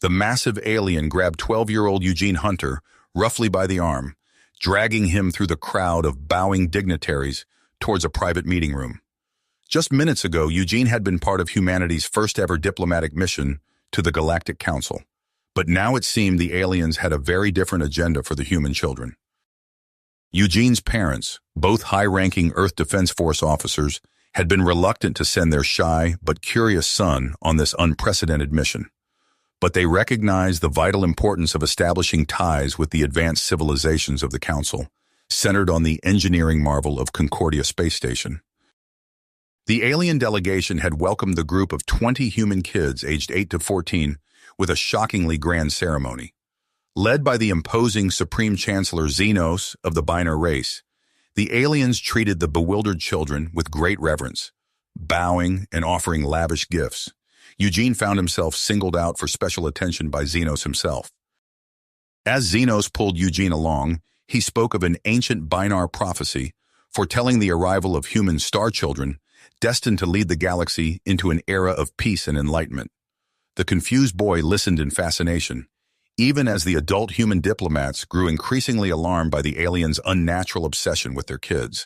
The massive alien grabbed 12-year-old Eugene Hunter roughly by the arm, dragging him through the crowd of bowing dignitaries towards a private meeting room. Just minutes ago, Eugene had been part of humanity's first-ever diplomatic mission to the Galactic Council. But now it seemed the aliens had a very different agenda for the human children. Eugene's parents, both high-ranking Earth Defense Force officers, had been reluctant to send their shy but curious son on this unprecedented mission. But they recognized the vital importance of establishing ties with the advanced civilizations of the Council, centered on the engineering marvel of Concordia Space Station. The alien delegation had welcomed the group of 20 human kids aged 8 to 14 with a shockingly grand ceremony. Led by the imposing Supreme Chancellor Xenos of the Biner race, the aliens treated the bewildered children with great reverence, bowing and offering lavish gifts. Eugene found himself singled out for special attention by Xenos himself. As Xenos pulled Eugene along, he spoke of an ancient Binar prophecy foretelling the arrival of human star children destined to lead the galaxy into an era of peace and enlightenment. The confused boy listened in fascination, even as the adult human diplomats grew increasingly alarmed by the aliens' unnatural obsession with their kids.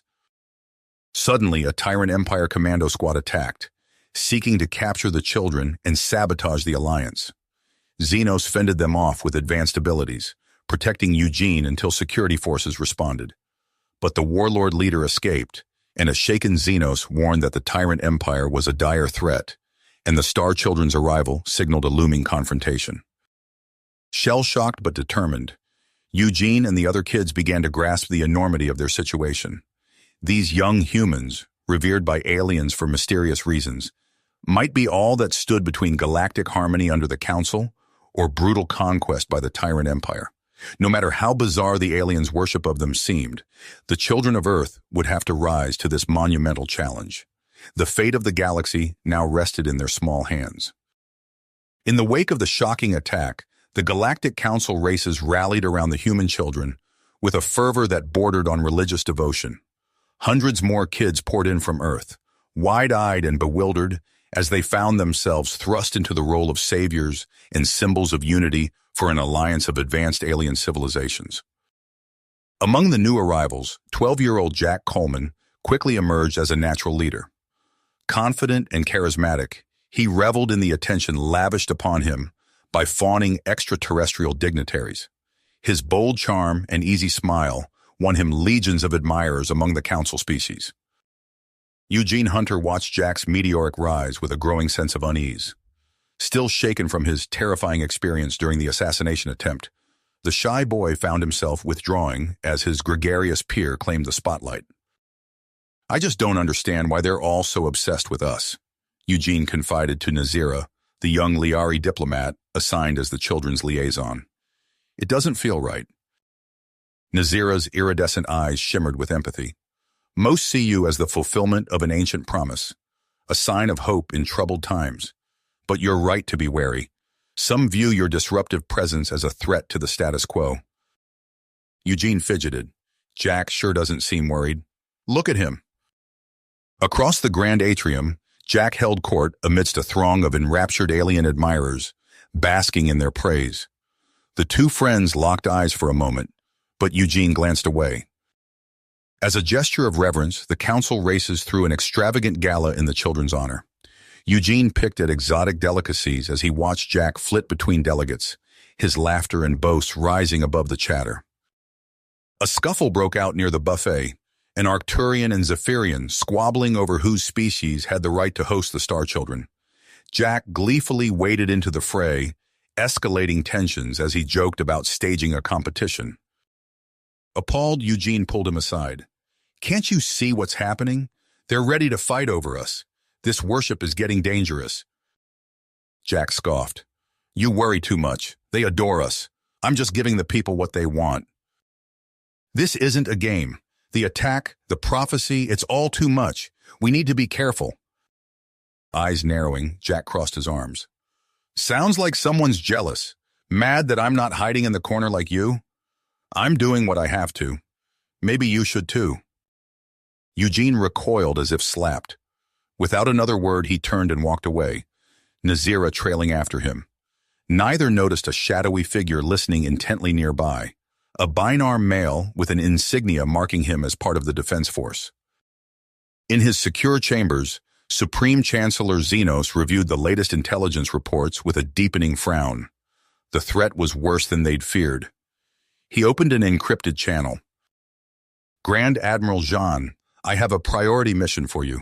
Suddenly, a Tyrant Empire commando squad attacked, seeking to capture the children and sabotage the alliance. Xenos fended them off with advanced abilities, protecting Eugene until security forces responded. But the warlord leader escaped, and a shaken Xenos warned that the Tyrant Empire was a dire threat, and the Star Children's arrival signaled a looming confrontation. Shell-shocked but determined, Eugene and the other kids began to grasp the enormity of their situation. These young humans, revered by aliens for mysterious reasons, might be all that stood between galactic harmony under the Council or brutal conquest by the Tyrant Empire. No matter how bizarre the aliens' worship of them seemed, the children of Earth would have to rise to this monumental challenge. The fate of the galaxy now rested in their small hands. In the wake of the shocking attack, the Galactic Council races rallied around the human children with a fervor that bordered on religious devotion. Hundreds more kids poured in from Earth, wide-eyed and bewildered as they found themselves thrust into the role of saviors and symbols of unity for an alliance of advanced alien civilizations. Among the new arrivals, 12-year-old Jack Coleman quickly emerged as a natural leader. Confident and charismatic, he reveled in the attention lavished upon him by fawning extraterrestrial dignitaries. His bold charm and easy smile won him legions of admirers among the Council species. Eugene Hunter watched Jack's meteoric rise with a growing sense of unease. Still shaken from his terrifying experience during the assassination attempt, the shy boy found himself withdrawing as his gregarious peer claimed the spotlight. "I just don't understand why they're all so obsessed with us," Eugene confided to Nazira, the young Liari diplomat assigned as the children's liaison. "It doesn't feel right." Nazira's iridescent eyes shimmered with empathy. "Most see you as the fulfillment of an ancient promise, a sign of hope in troubled times. But you're right to be wary. Some view your disruptive presence as a threat to the status quo." Eugene fidgeted. "Jack sure doesn't seem worried. Look at him." Across the grand atrium, Jack held court amidst a throng of enraptured alien admirers, basking in their praise. The two friends locked eyes for a moment, but Eugene glanced away. As a gesture of reverence, the Council races through an extravagant gala in the children's honor. Eugene picked at exotic delicacies as he watched Jack flit between delegates, his laughter and boasts rising above the chatter. A scuffle broke out near the buffet, an Arcturian and Zephyrian squabbling over whose species had the right to host the Star Children. Jack gleefully waded into the fray, escalating tensions as he joked about staging a competition. Appalled, Eugene pulled him aside. "Can't you see what's happening? They're ready to fight over us. This worship is getting dangerous." Jack scoffed. "You worry too much. They adore us. I'm just giving the people what they want." "This isn't a game. The attack, the prophecy, it's all too much. We need to be careful." Eyes narrowing, Jack crossed his arms. "Sounds like someone's jealous. Mad that I'm not hiding in the corner like you? I'm doing what I have to. Maybe you should too." Eugene recoiled as if slapped. Without another word, he turned and walked away, Nazira trailing after him. Neither noticed a shadowy figure listening intently nearby, a binar male with an insignia marking him as part of the defense force. In his secure chambers, Supreme Chancellor Xenos reviewed the latest intelligence reports with a deepening frown. The threat was worse than they'd feared. He opened an encrypted channel. "Grand Admiral Jean, I have a priority mission for you."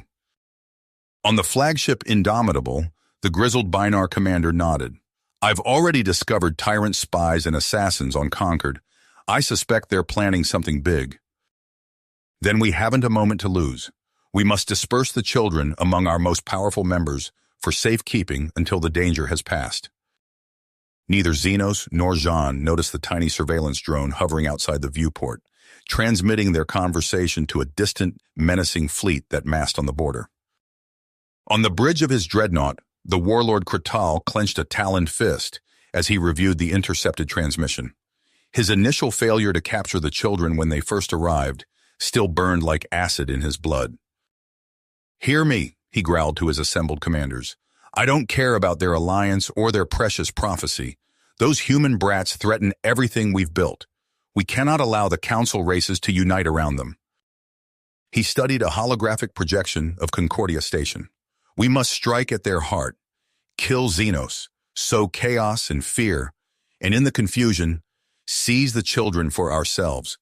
On the flagship Indomitable, the grizzled Binar commander nodded. "I've already discovered tyrant spies and assassins on Concord. I suspect they're planning something big." "Then we haven't a moment to lose. We must disperse the children among our most powerful members for safekeeping until the danger has passed." Neither Xenos nor Jean noticed the tiny surveillance drone hovering outside the viewport, transmitting their conversation to a distant, menacing fleet that massed on the border. On the bridge of his dreadnought, the warlord Kratal clenched a taloned fist as he reviewed the intercepted transmission. His initial failure to capture the children when they first arrived still burned like acid in his blood. "Hear me," he growled to his assembled commanders. "I don't care about their alliance or their precious prophecy. Those human brats threaten everything we've built. We cannot allow the council races to unite around them." He studied a holographic projection of Concordia Station. "We must strike at their heart, kill Xenos, sow chaos and fear, and in the confusion, seize the children for ourselves.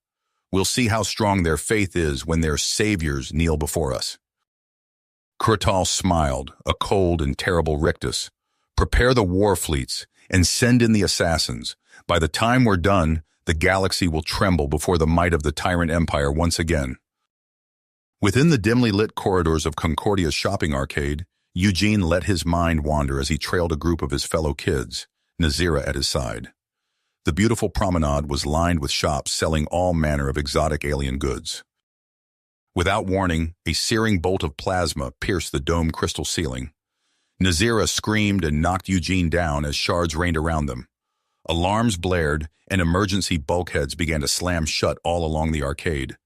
We'll see how strong their faith is when their saviors kneel before us." Kratal smiled, a cold and terrible rictus. "Prepare the war fleets and send in the assassins. By the time we're done, the galaxy will tremble before the might of the tyrant empire once again." Within the dimly lit corridors of Concordia's shopping arcade, Eugene let his mind wander as he trailed a group of his fellow kids, Nazira at his side. The beautiful promenade was lined with shops selling all manner of exotic alien goods. Without warning, a searing bolt of plasma pierced the dome crystal ceiling. Nazira screamed and knocked Eugene down as shards rained around them. Alarms blared, and emergency bulkheads began to slam shut all along the arcade.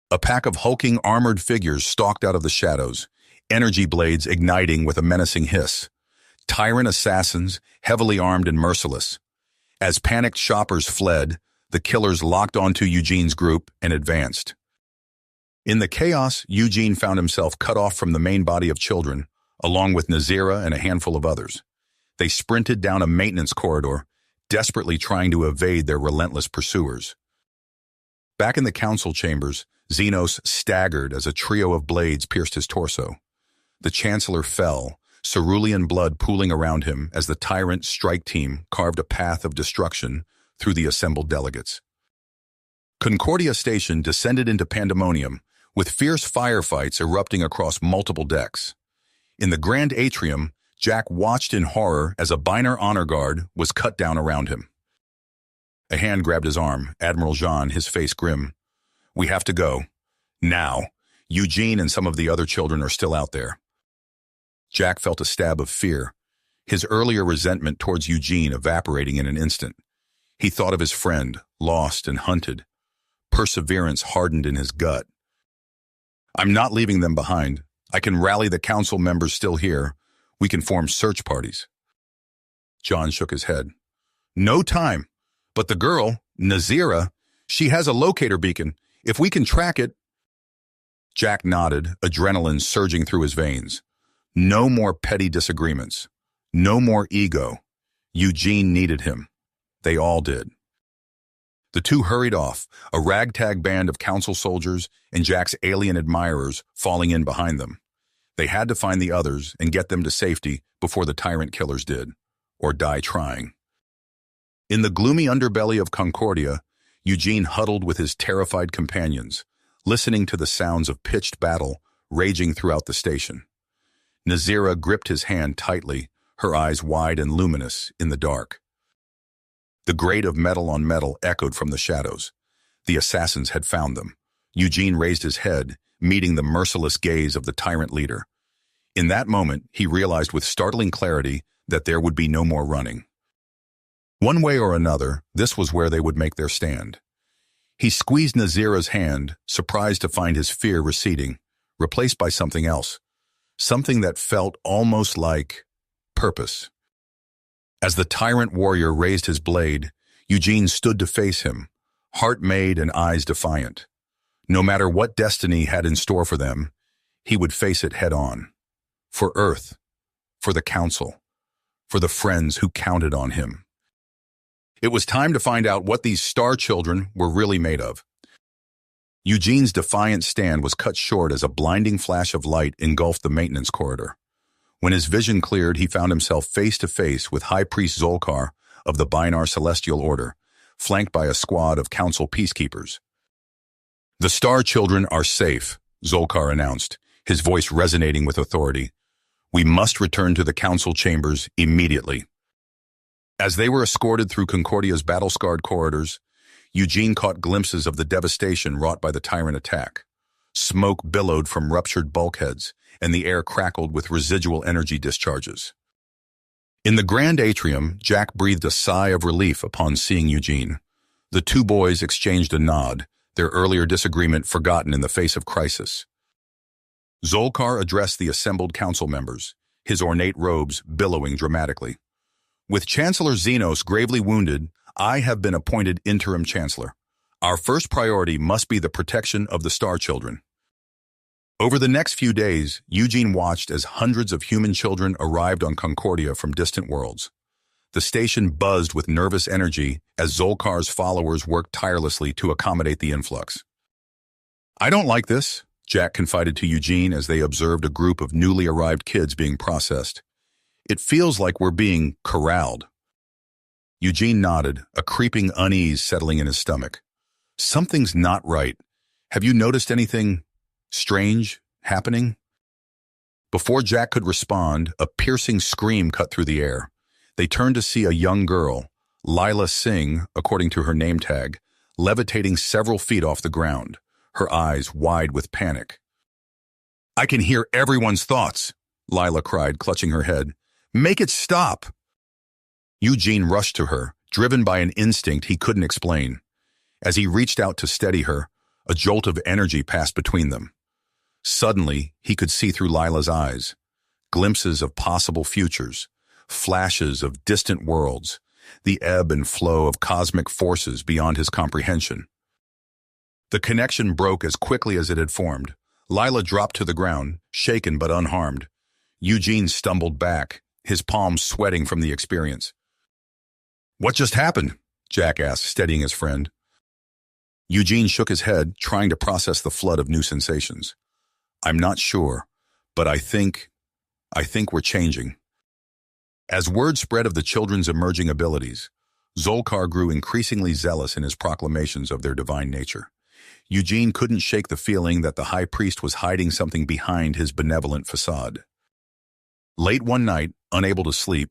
A pack of hulking armored figures stalked out of the shadows, energy blades igniting with a menacing hiss. Tyrant assassins, heavily armed and merciless. As panicked shoppers fled, the killers locked onto Eugene's group and advanced. In the chaos, Eugene found himself cut off from the main body of children, along with Nazira and a handful of others. They sprinted down a maintenance corridor, desperately trying to evade their relentless pursuers. Back in the council chambers, Xenos staggered as a trio of blades pierced his torso. The Chancellor fell, cerulean blood pooling around him as the tyrant strike team carved a path of destruction through the assembled delegates. Concordia Station descended into pandemonium, with fierce firefights erupting across multiple decks. In the grand atrium, Jack watched in horror as a Binar honor guard was cut down around him. A hand grabbed his arm, Admiral Jean, his face grim. "We have to go. Now. Eugene and some of the other children are still out there." Jack felt a stab of fear, his earlier resentment towards Eugene evaporating in an instant. He thought of his friend, lost and hunted. Perseverance hardened in his gut. "I'm not leaving them behind. I can rally the council members still here. We can form search parties." John shook his head. "No time. But the girl, Nazira, she has a locator beacon. If we can track it—" Jack nodded, adrenaline surging through his veins. No more petty disagreements. No more ego. Eugene needed him. They all did. The two hurried off, a ragtag band of council soldiers and Jack's alien admirers falling in behind them. They had to find the others and get them to safety before the tyrant killers did, or die trying. In the gloomy underbelly of Concordia, Eugene huddled with his terrified companions, listening to the sounds of pitched battle raging throughout the station. Nazira gripped his hand tightly, her eyes wide and luminous in the dark. The grate of metal on metal echoed from the shadows. The assassins had found them. Eugene raised his head, meeting the merciless gaze of the tyrant leader. In that moment, he realized with startling clarity that there would be no more running. One way or another, this was where they would make their stand. He squeezed Nazira's hand, surprised to find his fear receding, replaced by something else, something that felt almost like purpose. As the tyrant warrior raised his blade, Eugene stood to face him, heart made and eyes defiant. No matter what destiny had in store for them, he would face it head on. For Earth, for the Council, for the friends who counted on him. It was time to find out what these star children were really made of. Eugene's defiant stand was cut short as a blinding flash of light engulfed the maintenance corridor. When his vision cleared, he found himself face to face with High Priest Zolkar of the Binar Celestial Order, flanked by a squad of Council peacekeepers. "The Star Children are safe," Zolkar announced, his voice resonating with authority. "We must return to the Council chambers immediately." As they were escorted through Concordia's battle-scarred corridors, Eugene caught glimpses of the devastation wrought by the tyrant attack. Smoke billowed from ruptured bulkheads, and the air crackled with residual energy discharges. In the grand atrium, Jack breathed a sigh of relief upon seeing Eugene. The two boys exchanged a nod, their earlier disagreement forgotten in the face of crisis. Zolkar addressed the assembled council members, his ornate robes billowing dramatically. "With Chancellor Xenos gravely wounded, I have been appointed interim chancellor. Our first priority must be the protection of the Star Children." Over the next few days, Eugene watched as hundreds of human children arrived on Concordia from distant worlds. The station buzzed with nervous energy as Zolkar's followers worked tirelessly to accommodate the influx. "I don't like this," Jack confided to Eugene as they observed a group of newly arrived kids being processed. "It feels like we're being corralled." Eugene nodded, a creeping unease settling in his stomach. "Something's not right. Have you noticed anything strange happening?" Before Jack could respond, a piercing scream cut through the air. They turned to see a young girl, Lila Singh, according to her name tag, levitating several feet off the ground, her eyes wide with panic. "I can hear everyone's thoughts," Lila cried, clutching her head. "Make it stop!" Eugene rushed to her, driven by an instinct he couldn't explain. As he reached out to steady her, a jolt of energy passed between them. Suddenly, he could see through Lila's eyes, glimpses of possible futures, flashes of distant worlds, the ebb and flow of cosmic forces beyond his comprehension. The connection broke as quickly as it had formed. Lila dropped to the ground, shaken but unharmed. Eugene stumbled back, his palms sweating from the experience. "What just happened?" Jack asked, steadying his friend. Eugene shook his head, trying to process the flood of new sensations. "I'm not sure, but I think we're changing." As word spread of the children's emerging abilities, Zolkar grew increasingly zealous in his proclamations of their divine nature. Eugene couldn't shake the feeling that the High Priest was hiding something behind his benevolent facade. Late one night, unable to sleep,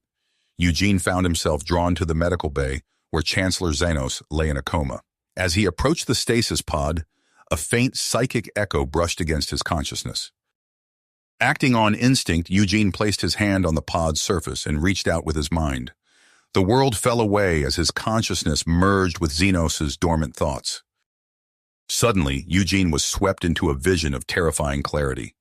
Eugene found himself drawn to the medical bay where Chancellor Xenos lay in a coma. As he approached the stasis pod, a faint psychic echo brushed against his consciousness. Acting on instinct, Eugene placed his hand on the pod's surface and reached out with his mind. The world fell away as his consciousness merged with Xenos' dormant thoughts. Suddenly, Eugene was swept into a vision of terrifying clarity.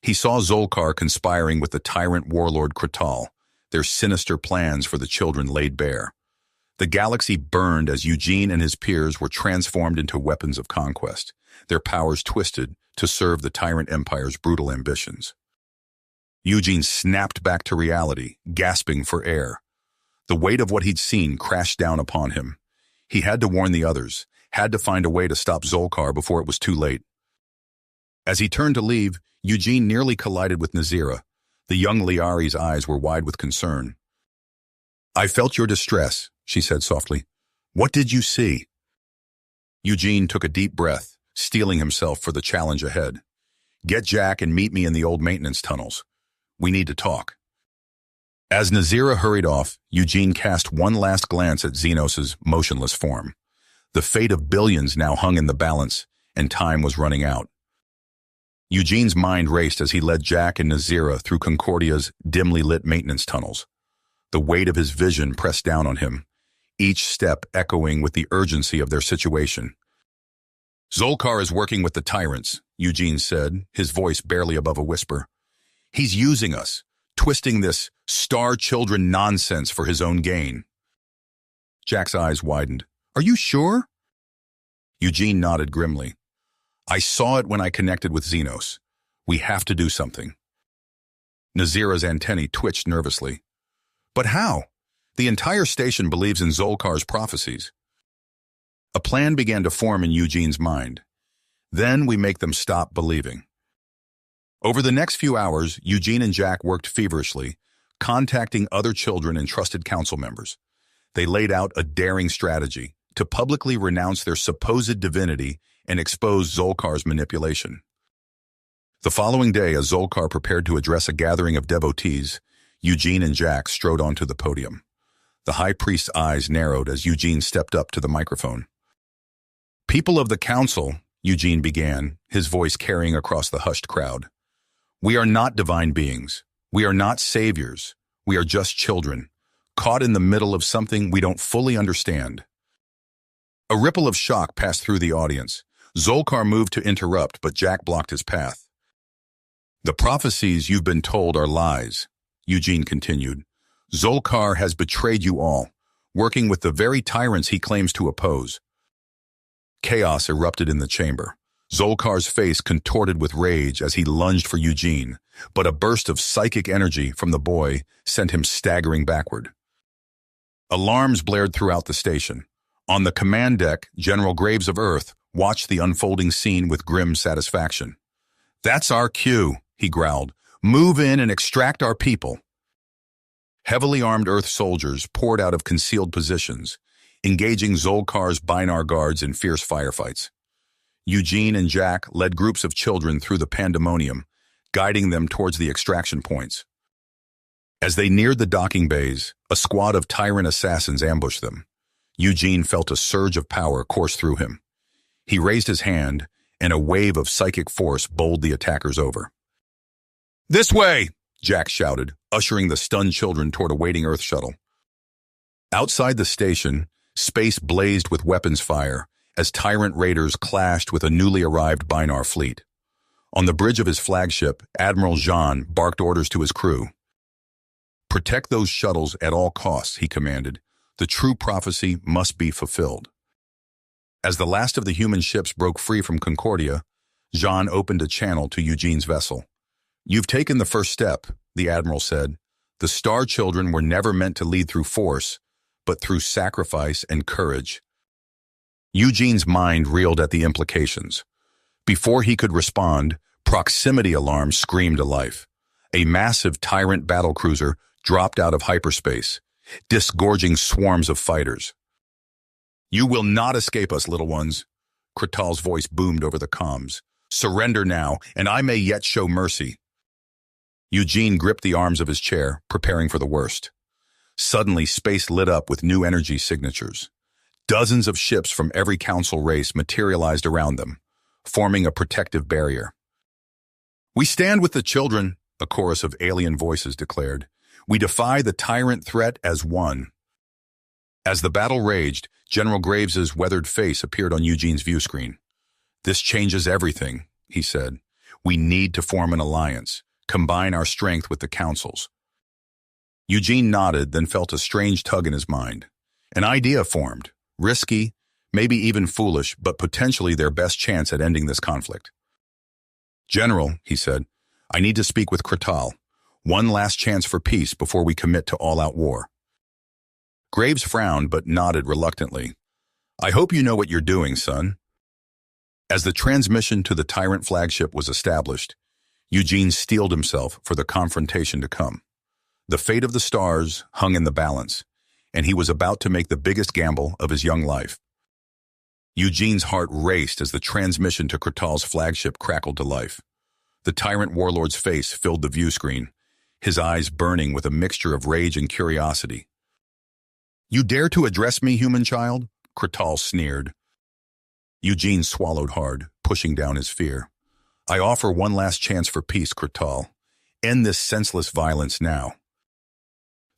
He saw Zolkar conspiring with the tyrant warlord Kratal, their sinister plans for the children laid bare. The galaxy burned as Eugene and his peers were transformed into weapons of conquest, their powers twisted to serve the tyrant empire's brutal ambitions. Eugene snapped back to reality, gasping for air. The weight of what he'd seen crashed down upon him. He had to warn the others, had to find a way to stop Zolkar before it was too late. As he turned to leave, Eugene nearly collided with Nazira. The young Liari's eyes were wide with concern. "I felt your distress," she said softly. "What did you see?" Eugene took a deep breath, steeling himself for the challenge ahead. "Get Jack and meet me in the old maintenance tunnels. We need to talk." As Nazira hurried off, Eugene cast one last glance at Xenos' motionless form. The fate of billions now hung in the balance, and time was running out. Eugene's mind raced as he led Jack and Nazira through Concordia's dimly lit maintenance tunnels. The weight of his vision pressed down on him, each step echoing with the urgency of their situation. "Zolkar is working with the tyrants," Eugene said, his voice barely above a whisper. "He's using us, twisting this star children nonsense for his own gain. Jack's eyes widened. Are you sure? Eugene nodded grimly. I saw it when I connected with Xenos. We have to do something. Nazira's antennae twitched nervously. But how? The entire station believes in Zolkar's prophecies. A plan began to form in Eugene's mind. Then we make them stop believing. Over the next few hours, Eugene and Jack worked feverishly, contacting other children and trusted council members. They laid out a daring strategy to publicly renounce their supposed divinity and expose Zolkar's manipulation. The following day, as Zolkar prepared to address a gathering of devotees, Eugene and Jack strode onto the podium. The high priest's eyes narrowed as Eugene stepped up to the microphone. People of the council, Eugene began, his voice carrying across the hushed crowd. We are not divine beings. We are not saviors. We are just children, caught in the middle of something we don't fully understand. A ripple of shock passed through the audience. Zolkar moved to interrupt, but Jack blocked his path. The prophecies you've been told are lies, Eugene continued. Zolkar has betrayed you all, working with the very tyrants he claims to oppose. Chaos erupted in the chamber. Zolkar's face contorted with rage as he lunged for Eugene, but a burst of psychic energy from the boy sent him staggering backward. Alarms blared throughout the station. On the command deck, General Graves of Earth watched the unfolding scene with grim satisfaction. That's our cue, he growled. Move in and extract our people. Heavily armed Earth soldiers poured out of concealed positions, engaging Zolkar's Binar guards in fierce firefights. Eugene and Jack led groups of children through the pandemonium, guiding them towards the extraction points. As they neared the docking bays, a squad of tyrant assassins ambushed them. Eugene felt a surge of power course through him. He raised his hand, and a wave of psychic force bowled the attackers over. This way, Jack shouted, ushering the stunned children toward a waiting Earth shuttle. Outside the station, space blazed with weapons fire as tyrant raiders clashed with a newly arrived Binar fleet. On the bridge of his flagship, Admiral Jean barked orders to his crew. Protect those shuttles at all costs, he commanded. The true prophecy must be fulfilled. As the last of the human ships broke free from Concordia, Jean opened a channel to Eugene's vessel. You've taken the first step, the Admiral said. The Star Children were never meant to lead through force, but through sacrifice and courage. Eugene's mind reeled at the implications. Before he could respond, proximity alarms screamed to life. A massive tyrant battlecruiser dropped out of hyperspace, disgorging swarms of fighters. You will not escape us, little ones, Kratal's voice boomed over the comms. Surrender now, and I may yet show mercy. Eugene gripped the arms of his chair, preparing for the worst. Suddenly, space lit up with new energy signatures. Dozens of ships from every council race materialized around them, forming a protective barrier. We stand with the children, a chorus of alien voices declared. We defy the tyrant threat as one. As the battle raged, General Graves's weathered face appeared on Eugene's view screen. This changes everything, he said. We need to form an alliance, combine our strength with the council's. Eugene nodded, then felt a strange tug in his mind. An idea formed. Risky, maybe even foolish, but potentially their best chance at ending this conflict. General, he said, I need to speak with Kratal. One last chance for peace before we commit to all-out war. Graves frowned but nodded reluctantly. I hope you know what you're doing, son. As the transmission to the Tyrant flagship was established, Eugene steeled himself for the confrontation to come. The fate of the stars hung in the balance, and he was about to make the biggest gamble of his young life. Eugene's heart raced as the transmission to Kratal's flagship crackled to life. The tyrant warlord's face filled the view screen, his eyes burning with a mixture of rage and curiosity. You dare to address me, human child? Kratal sneered. Eugene swallowed hard, pushing down his fear. I offer one last chance for peace, Kratal. End this senseless violence now.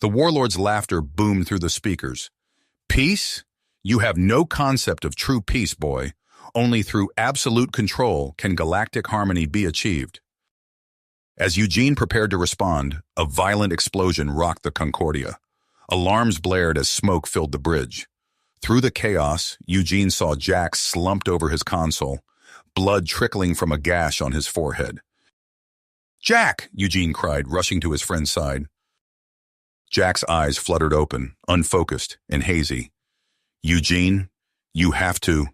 The warlord's laughter boomed through the speakers. Peace? You have no concept of true peace, boy. Only through absolute control can galactic harmony be achieved. As Eugene prepared to respond, a violent explosion rocked the Concordia. Alarms blared as smoke filled the bridge. Through the chaos, Eugene saw Jack slumped over his console, blood trickling from a gash on his forehead. "Jack!" Eugene cried, rushing to his friend's side. Jack's eyes fluttered open, unfocused and hazy. "Eugene, you have to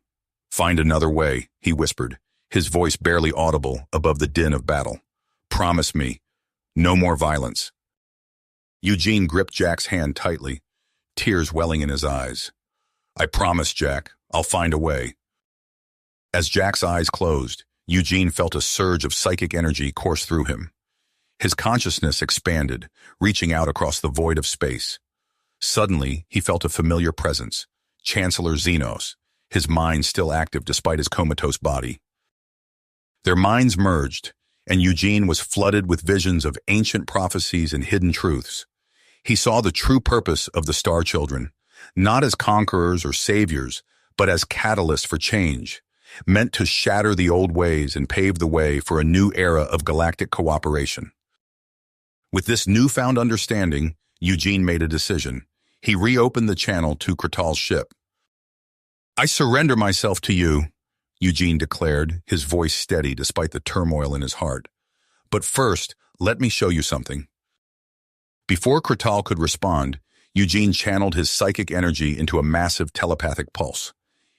find another way," he whispered, his voice barely audible above the din of battle. "Promise me, no more violence." Eugene gripped Jack's hand tightly, tears welling in his eyes. "I promise, Jack, I'll find a way." As Jack's eyes closed, Eugene felt a surge of psychic energy course through him. His consciousness expanded, reaching out across the void of space. Suddenly, he felt a familiar presence, Chancellor Xenos, his mind still active despite his comatose body. Their minds merged, and Eugene was flooded with visions of ancient prophecies and hidden truths. He saw the true purpose of the Star Children, not as conquerors or saviors, but as catalysts for change, meant to shatter the old ways and pave the way for a new era of galactic cooperation. With this newfound understanding, Eugene made a decision. He reopened the channel to Kratal's ship. "I surrender myself to you," Eugene declared, his voice steady despite the turmoil in his heart. "But first, let me show you something." Before Kratal could respond, Eugene channeled his psychic energy into a massive telepathic pulse.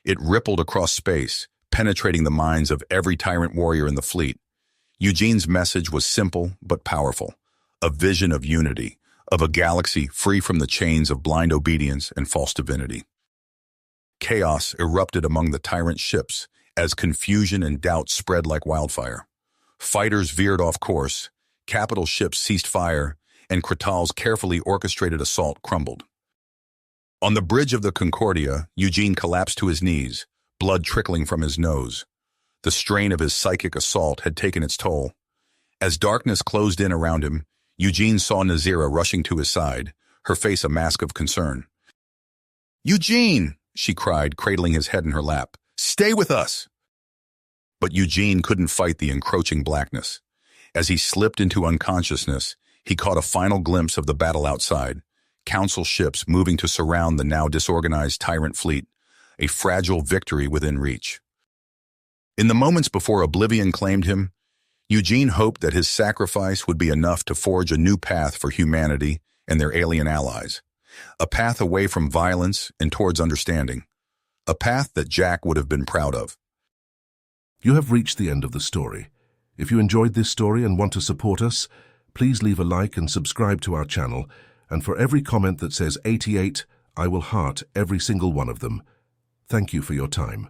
It rippled across space, penetrating the minds of every tyrant warrior in the fleet. Eugene's message was simple but powerful, a vision of unity, of a galaxy free from the chains of blind obedience and false divinity. Chaos erupted among the tyrant ships as confusion and doubt spread like wildfire. Fighters veered off course, capital ships ceased fire, and Kratal's carefully orchestrated assault crumbled. On the bridge of the Concordia, Eugene collapsed to his knees, blood trickling from his nose. The strain of his psychic assault had taken its toll. As darkness closed in around him, Eugene saw Nazira rushing to his side, her face a mask of concern. "Eugene!" she cried, cradling his head in her lap. "Stay with us!" But Eugene couldn't fight the encroaching blackness. As he slipped into unconsciousness, he caught a final glimpse of the battle outside, council ships moving to surround the now disorganized tyrant fleet, a fragile victory within reach. In the moments before oblivion claimed him, Eugene hoped that his sacrifice would be enough to forge a new path for humanity and their alien allies, a path away from violence and towards understanding, a path that Jack would have been proud of. You have reached the end of the story. If you enjoyed this story and want to support us, please leave a like and subscribe to our channel, and for every comment that says 88, I will heart every single one of them. Thank you for your time.